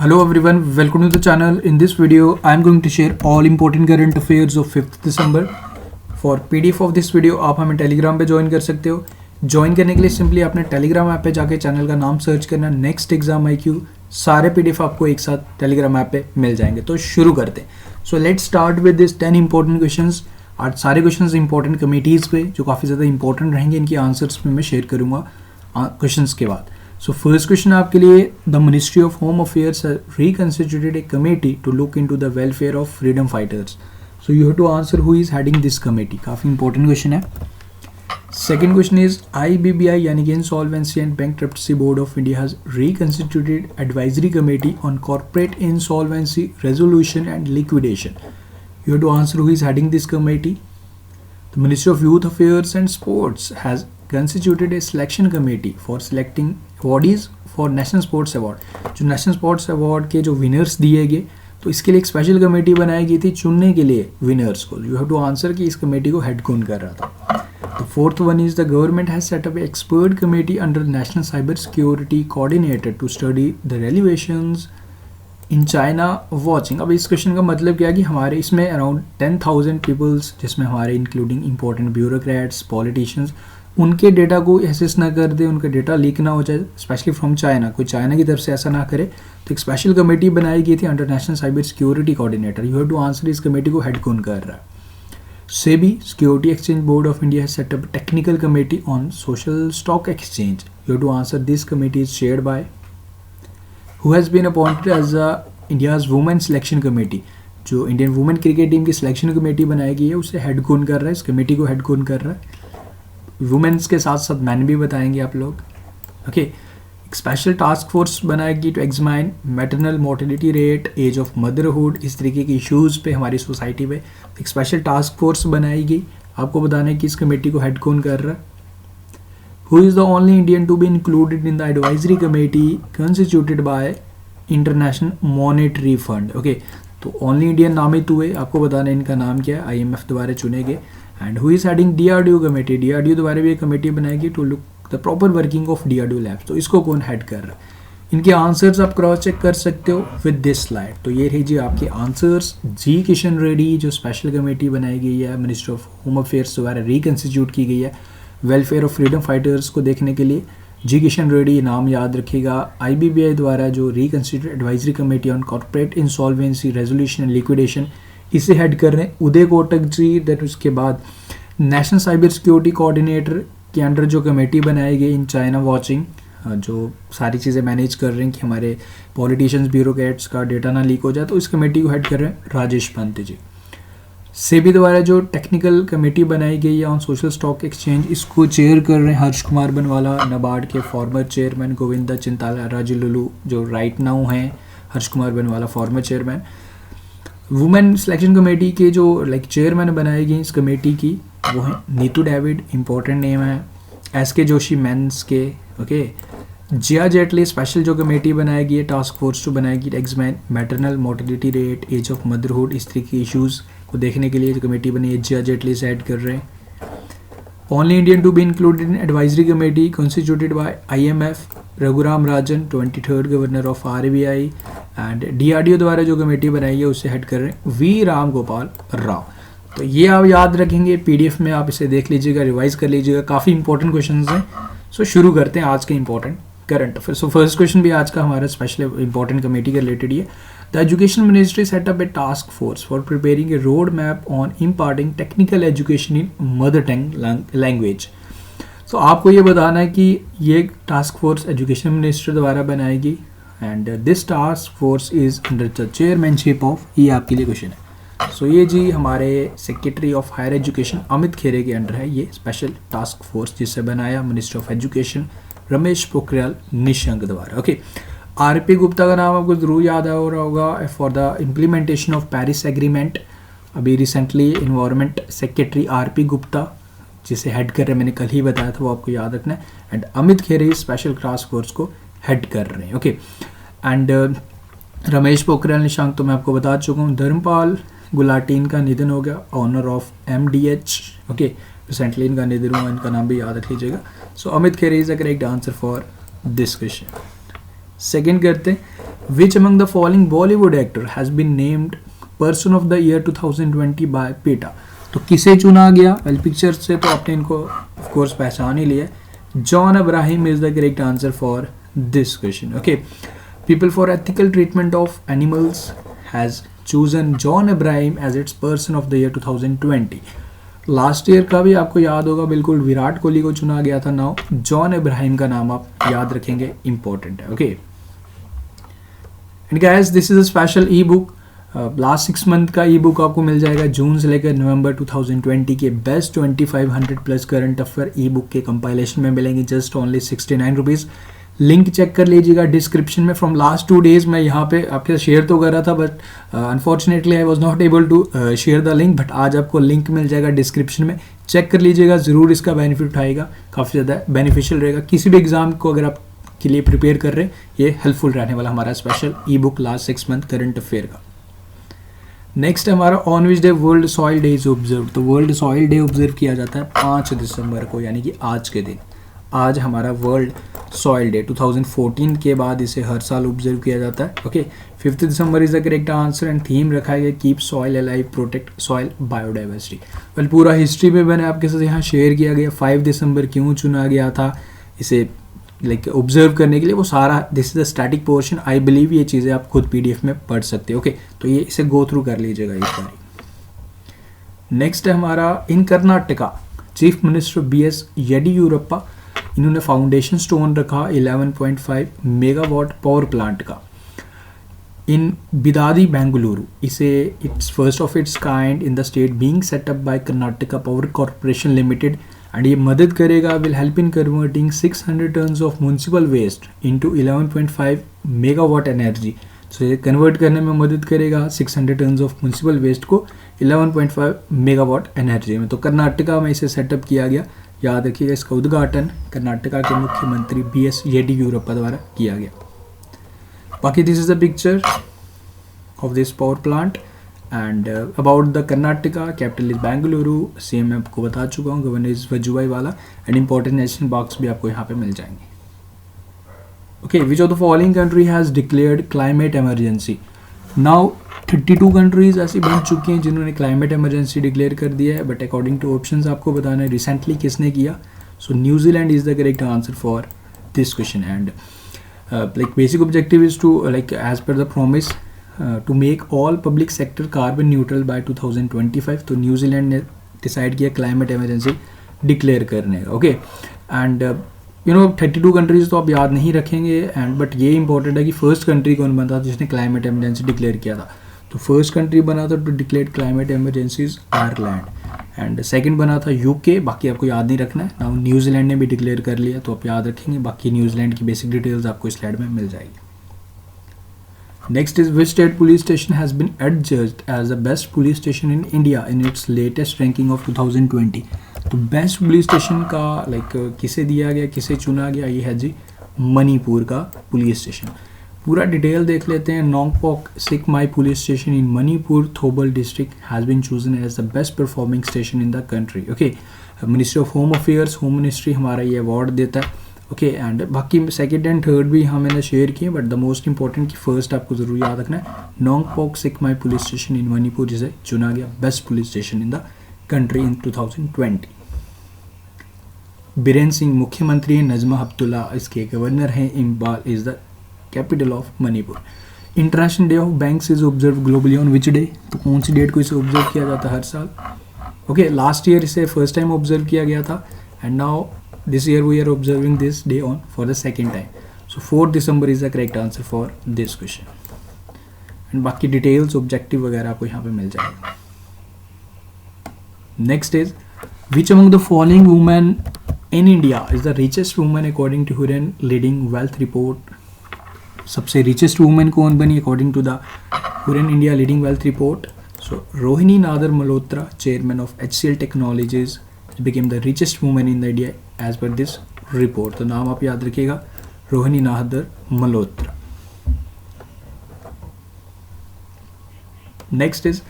Hello everyone, welcome to the channel. In this video, I am going to share all important current affairs of 5th December. For PDF of this video, आप हमें Telegram पे join कर सकते हो. Join करने के लिए simply आपने टेलीग्राम ऐप पे जाके चैनल का नाम सर्च करना, नेक्स्ट एग्जाम IQ. सारे PDF आपको एक साथ टेलीग्राम ऐप पे मिल जाएंगे. तो शुरू करते हैं. So let's start with this 10 important questions. आज सारे क्वेश्चंस इंपॉर्टेंट कमिटीज़ पे जो काफ़ी ज़्यादा इंपॉर्टेंट रहेंगे, इनकी आंसर्स में मैं शेयर करूँगा क्वेश्चंस के बाद. So first question आपके लिए, the Ministry of Home Affairs reconstituted a committee to look into the welfare of freedom fighters. So you have to answer who is heading this committee. काफ़ी important question है. Second question is IBBI यानी कि Insolvency and Bankruptcy Board of India has reconstituted advisory committee on corporate insolvency resolution and liquidation. You have to answer who is heading this committee. The Ministry of Youth Affairs and Sports has constituted a selection committee for selecting bodies for National Sports Award. जो national sports award के जो winners दिए गए, तो इसके लिए एक special committee बनाई गई थी चुनने के लिए विनर्स को. यू हैव टू आंसर कि इस कमेटी को हेड कौन कर रहा था. The fourth one is the government has set up a expert committee under national cyber security coordinator to study the revelations in China watching. अब इस क्वेश्चन का मतलब क्या है कि हमारे इसमें अराउंड 10,000 पीपल्स, जिसमें हमारे इंक्लूडिंग इंपॉर्टेंट ब्यूरोक्रेट्स, पॉलिटिशियंस, उनके डेटा को एसेस ना कर दे, उनका डेटा लीक ना हो जाए, स्पेशली फ्रॉम चाइना. कोई चाइना की तरफ से ऐसा ना करे. तो एक स्पेशल कमेटी बनाई गई थी under national cyber security coordinator. You have to answer इस कमेटी को हेड कौन कर रहा है. SEBI security exchange board of India has set up technical committee on social stock exchange. You have to answer this committee is chaired by who has been appointed as India's women selection committee. जो Indian women cricket team की selection committee बनाई गई है, उसे head कौन कर रहा है, इस कमेटी को हेड कौन कर रहा है. वुमेन्स के साथ साथ मैन भी बताएंगे आप लोग. ओके. एक स्पेशल टास्क फोर्स बनाएगी to examine maternal mortality rate, age of motherhood, इस तरीके के इश्यूज़ पे हमारी सोसाइटी में एक स्पेशल टास्क फोर्स बनाएगी. आपको बताना है कि इस कमेटी को हेड कौन कर रहा है. Who is the only Indian to be included in the advisory committee constituted by International Monetary Fund. Okay. तो ओनली इंडियन नामित हुए, आपको बताना है इनका नाम क्या है. IMF द्वारा चुने गए. And who is heading DRDO committee. DRDO द्वारा भी एक कमेटी बनाएगी to look the proper working of DRDO labs. तो इसको कौन हेड कर रहा है. इनके आंसर्स आप क्रॉस चेक कर सकते हो विद दिस स्लाइड. तो ये रही जी आपके आंसर्स. जी किशन रेड्डी जो स्पेशल कमेटी बनाई गई है मिनिस्ट्री ऑफ होम अफेयर्स द्वारा रिकन्स्टिट्यूट की गई है वेलफेयर ऑफ फ्रीडम फाइटर्स को देखने के लिए. जी किशन रेड्डी नाम याद रखिएगा. IBBI द्वारा जो reconstitute advisory committee on corporate insolvency resolution and liquidation, इसे हेड कर रहे हैं उदय कोटक जी. देन उसके बाद नेशनल साइबर सिक्योरिटी कोऑर्डिनेटर के अंडर जो कमेटी बनाई गई इन चाइना वॉचिंग, जो सारी चीज़ें मैनेज कर रहे हैं कि हमारे पॉलिटिशियंस, ब्यूरोक्रेट्स का डेटा ना लीक हो जाए, तो इस कमेटी को हेड कर रहे हैं राजेश पंत जी. सेबी द्वारा जो टेक्निकल कमेटी बनाई गई है ऑन सोशल स्टॉक एक्सचेंज, इसको चेयर कर रहे हैं हर्ष कुमार बनवाला. नाबार्ड के फॉर्मर चेयरमैन गोविंदा चिंताला राजुलुलू जो राइट नाउ हैं हर्ष कुमार बनवाला former chairman. Women selection committee के जो चेयरमैन बनाई गई इस कमेटी की, वो हैं नीतू डेविड, इंपॉर्टेंट नेम है. SK जोशी मेंस के. ओके. जिया जेटली स्पेशल जो कमेटी बनाई गई है टास्क फोर्स जो बनाएगी examine maternal mortality rate, age of motherhood, इस तरीके के इश्यूज़ को देखने के लिए जो कमेटी बनी है जिया जेटली से हेड कर रहे हैं. Only Indian to be included in advisory committee constituted by IMF Raghuram Rajan, 23rd governor of RBI. And DRDO द्वारा जो कमेटी बनाई है उससे हेड कर रहे हैं V राम गोपाल राव. तो ये आप याद रखेंगे, PDF में आप इसे देख लीजिएगा, रिवाइज कर लीजिएगा. काफ़ी इंपॉर्टेंट क्वेश्चन हैं. सो शुरू करते हैं आज के important current affair. So first question भी आज का हमारा स्पेशल इंपॉर्टेंट कमेटी के रिलेटेड ही है. The education ministry set up A task force for preparing A road map on imparting technical education in mother tongue language. तो आपको ये बताना है कि ये टास्क फोर्स एजुकेशन मिनिस्टर द्वारा बनाएगी and this task force is under the chairmanship of, ये आपके लिए क्वेश्चन है. सो ये जी हमारे secretary of higher education Amit Khare के अंडर है ये स्पेशल टास्क फोर्स, जिसे बनाया minister of education Ramesh Pokhriyal Nishank द्वारा. ओके. RP गुप्ता का नाम आपको जरूर याद आ रहा होगा for the implementation of Paris agreement. अभी recently environment secretary RP Gupta जिसे हेड कर रहे हैं, मैंने कल ही बताया था, वो आपको याद रखना है. And Amit Khare special task force को हेड कर रहे हैं. ओके. एंड रमेश पोखरियाल निशंक तो मैं आपको बता चुका हूँ. धर्मपाल गुलाटीन का निधन हो गया, owner of MDH. Okay. Recently इनका निधन हुआ, इनका नाम भी याद रख लीजिएगा. So Amit Khare is the correct answer for this question. Second करते हैं which among the following Bollywood actor has been named person of the year 2020 by PETA. तो किसे चुना गया? वेल पिक्चर से तो आपने इनको ऑफ कोर्स पहचान ही लिया। John Abraham is the correct answer for this question. Okay, people for ethical treatment of animals has chosen John Abraham as its person of the year 2020। Last year का भी आपको याद होगा, बिल्कुल विराट कोहली को चुना गया था। नाउ जॉन अब्राहिम का नाम आप याद रखेंगे, इंपॉर्टेंट है। Okay and guys, this is a special e book. Last 6 month का ई बुक आपको मिल जाएगा जून से लेकर नवंबर 2020 के best 2500 plus current affair e book के कंपाइलेशन में मिलेंगे just only 69 rupees. Link check कर लीजिएगा डिस्क्रिप्शन में। फ्रॉम लास्ट 2 डेज मैं यहाँ पे आपके साथ शेयर तो कर रहा था, but unfortunately I was not able to share the link, but आज आपको लिंक मिल जाएगा डिस्क्रिप्शन में। चेक कर लीजिएगा, ज़रूर इसका बेनिफिट उठाएगा, काफ़ी ज़्यादा बेनिफिशियल रहेगा। किसी भी एग्जाम को अगर आप के लिए प्रिपेयर कर रहे हैं, ये हेल्पफुल रहने वाला हमारा special e book last 6 month current affair का। नेक्स्ट हमारा on which day world soil day is observe. तो वर्ल्ड सॉइल डे ऑब्जर्व किया जाता है 5 दिसंबर को, यानी कि आज के दिन। आज हमारा वर्ल्ड सॉइल डे 2014 के बाद इसे हर साल ऑब्जर्व किया जाता है। Okay, 5 December is the correct answer and theme रखा गया keep soil alive protect soil biodiversity. Well पूरा हिस्ट्री में मैंने आपके साथ यहाँ शेयर किया गया 5 दिसंबर क्यों चुना गया था इसे लाइक ऑब्जर्व करने के लिए, वो सारा this is the static portion. I believe ये चीज़ें आप खुद पीडीएफ में पढ़ सकते हो। ओके, तो ये इसे गो थ्रू कर लीजिएगा एक बार। नेक्स्ट है हमारा in Karnataka chief minister BS Yediyurappa, इन्होंने फाउंडेशन स्टोन रखा 11.5 मेगावाट पावर प्लांट का इन बिदादी बेंगलुरु। इसे it's first of its kind in the state being set up by Karnataka power corporation limited and ये मदद करेगा will help in converting 600 tons of municipal waste into 11.5 megawatt energy. So ये convert करने में मदद करेगा 600 टन्स ऑफ म्यूनसिपल वेस्ट को 11.5 megawatt energy में। तो कर्नाटका में इसे सेटअप किया गया। याद रखिएगा, इसका उद्घाटन कर्नाटका के मुख्यमंत्री BS येडियुरप्पा द्वारा किया गया। बाकी this is the picture of this power plant and about the Karnataka capital is Bengaluru. Same मैं आपको बता चुका हूँ, गवर्नर इज वजुभाई वाला एंड इंपॉर्टेंट नेशनल बॉक्स भी आपको यहाँ पे मिल जाएंगे। Okay, which of the following country has declared climate emergency. Now 32 countries ऐसी बन चुकी हैं जिन्होंने क्लाइमेट एमरजेंसी डिक्लेयर कर दिया है, बट अकॉर्डिंग टू ऑप्शंस आपको बताना है रिसेंटली किसने किया। So New Zealand is the correct answer for this question and like basic objective is to like as per the promise to make all public sector carbon neutral by 2025। तो New Zealand ने decide किया climate emergency declare करने का। Okay and you know 32 countries तो आप याद नहीं रखेंगे एंड बट ये इंपॉर्टेंट है कि फर्स्ट कंट्री कौन बना था जिसने क्लाइमेट एमरजेंसी डिक्लेयर किया था। तो फर्स्ट कंट्री बना था to declare climate emergencies Ireland and second बना था UK। बाकी आपको याद नहीं रखना है। नाउ न्यूजीलैंड ने भी डिक्लेयर कर लिया तो आप याद रखेंगे। बाकी न्यूजीलैंड की बेसिक डिटेल्स आपको इस स्लाइड में मिल जाएगी। Next is which state police station has been adjudged as the best police station in India in its latest ranking of 2020। तो बेस्ट पुलिस स्टेशन का लाइक किसे दिया गया, किसे चुना गया, ये है जी मणिपुर का पुलिस स्टेशन। पूरा डिटेल देख लेते हैं। Nongpok Sekmai police station in Manipur Thoubal district has been chosen as the best performing station in the country. Okay, ministry of home affairs, home ministry हमारा ये अवार्ड देता है। ओके एंड बाकी सेकंड एंड थर्ड भी यहाँ मैंने शेयर किए, बट द मोस्ट इंपॉर्टेंट की फर्स्ट आपको ज़रूर याद रखना है। Nongpok Sekmai police station in Manipur जिसे चुना गया best police station in the country in 2020। Biren Singh मुख्यमंत्री हैं, नजमा हेपतुल्ला इसके गवर्नर हैं, Imphal is the capital of Manipur. International day of banks is observe globally on which day. तो कौन सी डेट को इसे ऑब्जर्व किया जाता है हर साल। ओके, लास्ट ईयर इसे फर्स्ट टाइम ऑब्जर्व किया गया था and now this year we are observing this day on for the second time. So 4 December is the correct answer for this question and बाकी डिटेल्स ऑब्जेक्टिव वगैरह आपको यहाँ पे मिल जाएगा। Next is which among the following women in India is the richest women according to Hurun leading wealth report. सबसे richest women कौन बनी according to the Hurun India leading wealth report. So Rohini Nadar Malhotra, chairman of HCL technologies, became the richest women in the India as per this report. तो नाम आप याद रखिएगा, Rohini Nadar Malhotra. Next is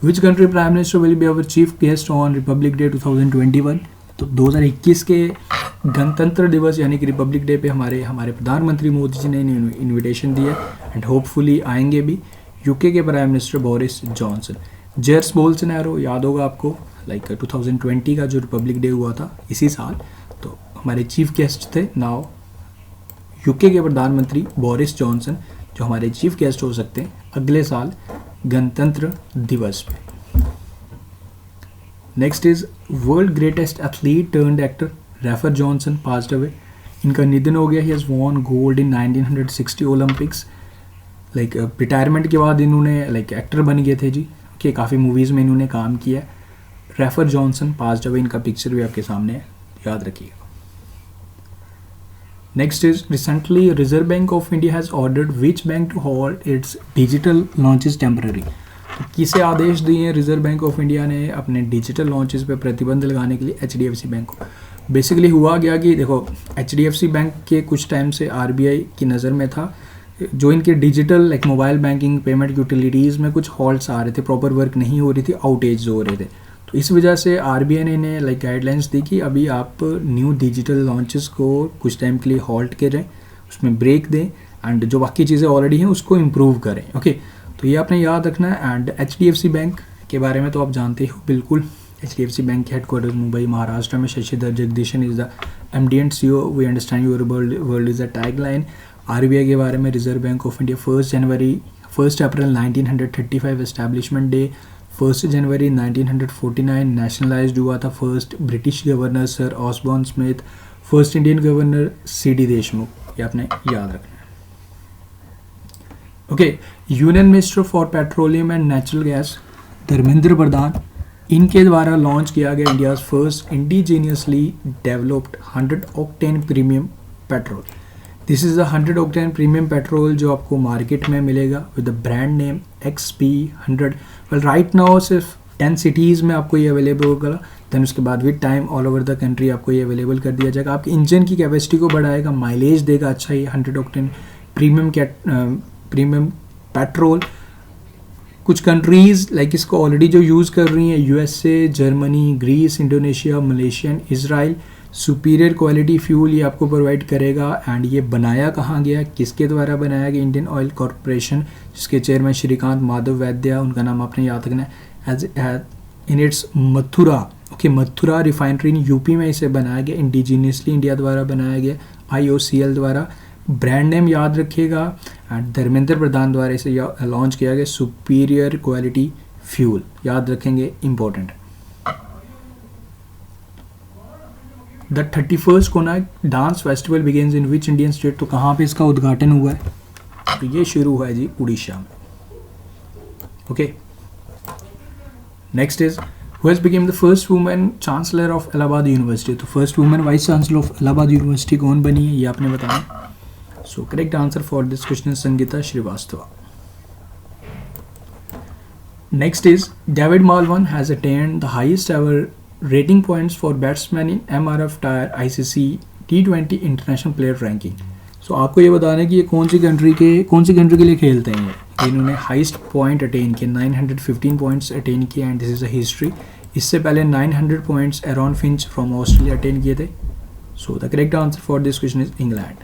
which country prime minister will be our chief guest on republic day 2021। तो 2021 के गणतंत्र दिवस यानी कि रिपब्लिक डे पे हमारे प्रधानमंत्री मोदी जी ने इनविटेशन दिया एंड होपफुली आएंगे भी। यूके के prime minister Boris Johnson. Jair Bolsonaro याद होगा आपको, लाइक 2020 का जो रिपब्लिक डे हुआ था इसी साल, तो हमारे चीफ गेस्ट थे। नाउ यूके के प्रधानमंत्री बोरिस जॉनसन जो हमारे चीफ गेस्ट हो सकते हैं अगले साल गणतंत्र दिवस पे। Next is world greatest athlete turned actor refer Johnson passed away. इनका निधन हो गया। He has won gold in 1960 Olympics. Like retirement के बाद इन्होंने लाइक एक्टर बन गए थे जी। ओके, काफ़ी मूवीज़ में इन्होंने काम किया। Rafer Johnson passed away. इनका पिक्चर भी आपके सामने है, याद रखिएगा। Next is recently Reserve bank of India has ordered which bank to hold its digital launches temporary. तो किसे आदेश दिए रिजर्व बैंक ऑफ इंडिया ने अपने डिजिटल लॉन्चेस पे प्रतिबंध लगाने के लिए? HDFC बैंक को। बेसिकली हुआ गया कि देखो HDFC बैंक के कुछ टाइम से RBI की नज़र में था, जो इनके digital like mobile banking payment utilities में कुछ हॉल्ट्स आ रहे थे, प्रॉपर वर्क नहीं हो रही थी, आउटेज हो रहे थे। तो इस वजह से RBI ने इन्हें लाइक गाइडलाइंस दी कि अभी आप न्यू डिजिटल लॉन्चेस को कुछ टाइम के लिए हॉल्ट करें, उसमें ब्रेक दें एंड जो बाकी चीज़ें ऑलरेडी हैं उसको इम्प्रूव करें। ओके, तो ये आपने याद रखना है। एंड HDFC बैंक के बारे में तो आप जानते हो बिल्कुल। HDFC बैंक के हेडक्वार्टर मुंबई महाराष्ट्र में। Sashidhar Jagdishan is the MD and CEO। We understand your world is the tagline. RBI के बारे में reserve bank of India 1 April 1935 establishment day. 1 जनवरी 1949 नेशनलाइज्ड हुआ था first British governor sir Osborne Smith. First Indian governor CD Deshmukh. ये आपने याद रखना है। Okay, union minister for petroleum and natural gas Dharmendra Pradhan, इनके द्वारा लॉन्च किया गया India's first indigenously developed 100 octane premium petrol. This is the 100 octane premium petrol जो आपको मार्केट में मिलेगा with the brand name XP100। Well right now सिर्फ 10 cities में आपको ये अवेलेबल होगा, देन उसके बाद with time all over the country आपको ये अवेलेबल कर दिया जाएगा। आपके इंजन की कैपेसिटी को बढ़ाएगा, माइलेज देगा अच्छा ये 100 ऑक्टेन प्रीमियम पेट्रोल। कुछ कंट्रीज़ लाइक इसको ऑलरेडी जो यूज़ कर रही हैं USA, Germany, Greece, Indonesia, Malaysia, Israel. Superior quality fuel ये आपको प्रोवाइड करेगा। एंड ये बनाया कहाँ गया, किसके द्वारा बनाया गया? इंडियन ऑयल कॉरपोरेशन, जिसके चेयरमैन श्रीकांत माधव वैद्या, उनका नाम आपने याद रखना है। As in its Mathura. Okay, Mathura refinery in UP में इसे बनाया गया, इंडिजीनियसली इंडिया द्वारा बनाया गया, IOCL द्वारा। ब्रांड नेम याद रखिएगा। एंड धर्मेंद्र प्रधान द्वारा इसे लॉन्च किया गया, सुपीरियर क्वालिटी फ्यूल, याद रखेंगे, important. The 31st Konark dance festival begins in which Indian state. तो कहाँ पे इसका उद्घाटन हुआ है? तो ये शुरू हुआ है जी उड़ीसा में। Okay, next is who has became the first woman chancellor of Allahabad University। तो first women vice chancellor of Allahabad university कौन बनी है ये आपने बताना। So correct answer for this question is Sangeeta Srivastava. Next is David Malan has attained the highest ever rating points for batsman in MRF tyre ICC T20 international player ranking. So आपको ये बताना है कि ये कौन सी कंट्री के लिए खेलते हैं ये। इन्होंने हाईएस्ट पॉइंट अटेन किए, 915 पॉइंट्स अटेन किए and this is a history. इससे पहले 900 points Aaron Finch from Australia attain किए थे। So the correct answer for this question is England.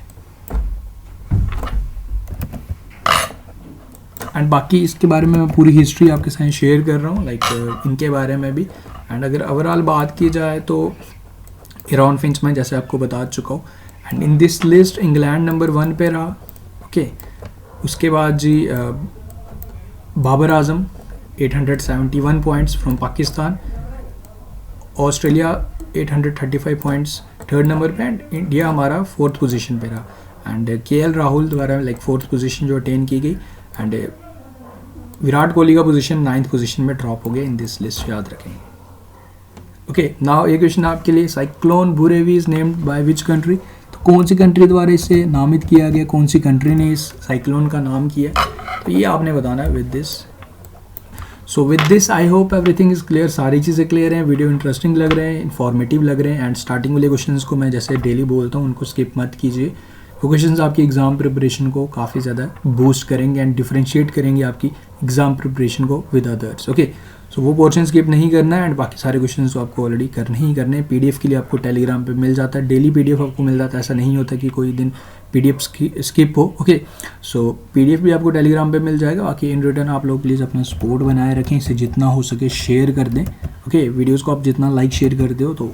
And बाकी इसके बारे में मैं पूरी हिस्ट्री आपके साथ शेयर कर रहा हूँ, लाइक इनके बारे में भी। एंड अगर ओवरऑल बात की जाए तो एरॉन फिंच में जैसे आपको बता चुका हूँ। And in this list England number 1 पे रहा। ओके, उसके बाद जी Babar Azam 871 points from Pakistan. Australia 835 points 3rd number पे। एंड इंडिया हमारा 4th पोजीशन पे रहा। एंड KL राहुल द्वारा लाइक 4th पोजीशन जो अटेन की गई। एंड विराट कोहली का पोजीशन 9th पोजीशन में ड्रॉप हो गया इन दिस लिस्ट, याद रखेंगे। ओके, नाउ ये क्वेश्चन आपके लिए, cyclone Burevi is named by which country. तो कौन सी कंट्री द्वारा इसे नामित किया गया, कौन सी कंट्री ने इस साइक्लोन का नाम किया, तो ये आपने बताना है with this. So with this I hope everything is clear. सारी चीज़ें क्लियर हैं, वीडियो इंटरेस्टिंग लग रहे हैं, इन्फॉर्मेटिव लग रहे हैं। एंड स्टार्टिंग वाले क्वेश्चंस को मैं जैसे डेली बोलता हूँ उनको स्किप मत कीजिए। वो क्वेश्चंस आपकी एग्जाम प्रिपरेशन को काफ़ी ज़्यादा बूस्ट करेंगे एंड डिफरेंशिएट करेंगे आपकी एग्जाम प्रिपरेशन को विद अदर्स। ओके, सो वो पोर्शन स्किप नहीं करना है एंड बाकी सारे क्वेश्चन तो आपको ऑलरेडी करने ही करने हैं। पीडीएफ के लिए आपको टेलीग्राम पे मिल जाता है, डेली पीडीएफ आपको मिल जाता है, ऐसा नहीं होता कि कोई दिन पीडीएफ स्किप हो। ओके, सो पीडीएफ भी आपको टेलीग्राम पे मिल जाएगा। बाकी इन रिटर्न आप लोग प्लीज़ अपना सपोर्ट बनाए रखें, इसे जितना हो सके शेयर कर दें। ओके, वीडियोज़ को आप जितना लाइक शेयर करते हो तो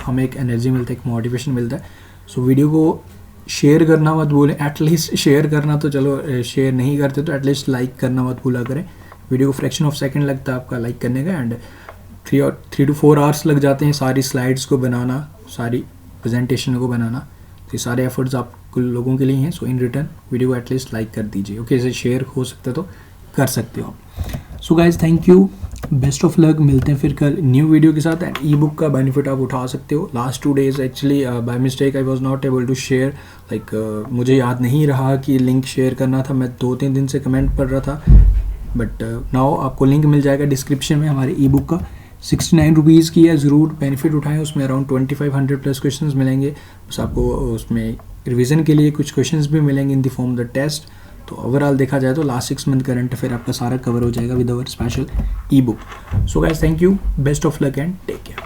हमें एक एनर्जी मिलता है, एक मोटिवेशन मिलता है। सो वीडियो को शेयर करना मत भूलें, एटलीस्ट शेयर करना तो चलो शेयर नहीं करते तो एटलीस्ट लाइक करना मत भूला करें। वीडियो को फ्रैक्शन ऑफ सेकंड लगता है आपका लाइक करने का एंड 3 to 4 आवर्स लग जाते हैं सारी स्लाइड्स को बनाना, सारी प्रेजेंटेशन को बनाना। तो ये सारे एफर्ट्स आप लोगों के लिए हैं। सो इन रिटर्न वीडियो को एटलीस्ट लाइक कर दीजिए। ओके, इसे शेयर हो सकता है तो कर सकते हो आप। So guys thank you, best of luck, मिलते हैं फिर कल न्यू वीडियो के साथ। एंड ई बुक का बेनिफिट आप उठा सकते हो। Last 2 days actually by mistake I was not able to share, like मुझे याद नहीं रहा कि लिंक शेयर करना था। मैं 2-3 दिन से कमेंट पढ़ रहा था, बट नाउ आपको लिंक मिल जाएगा डिस्क्रिप्शन में हमारे ई बुक का। 69 रुपीज़ की है, ज़रूर बेनिफिट उठाएं। उसमें अराउंड 2500 प्लस क्वेश्चंस मिलेंगे। बस आपको उसमें रिवीजन के लिए कुछ क्वेश्चंस भी मिलेंगे in the form the test. तो ओवरऑल देखा जाए तो लास्ट 6 मंथ करंट अफेयर आपका सारा कवर हो जाएगा with our special e book. So guys thank you, best of luck and take care.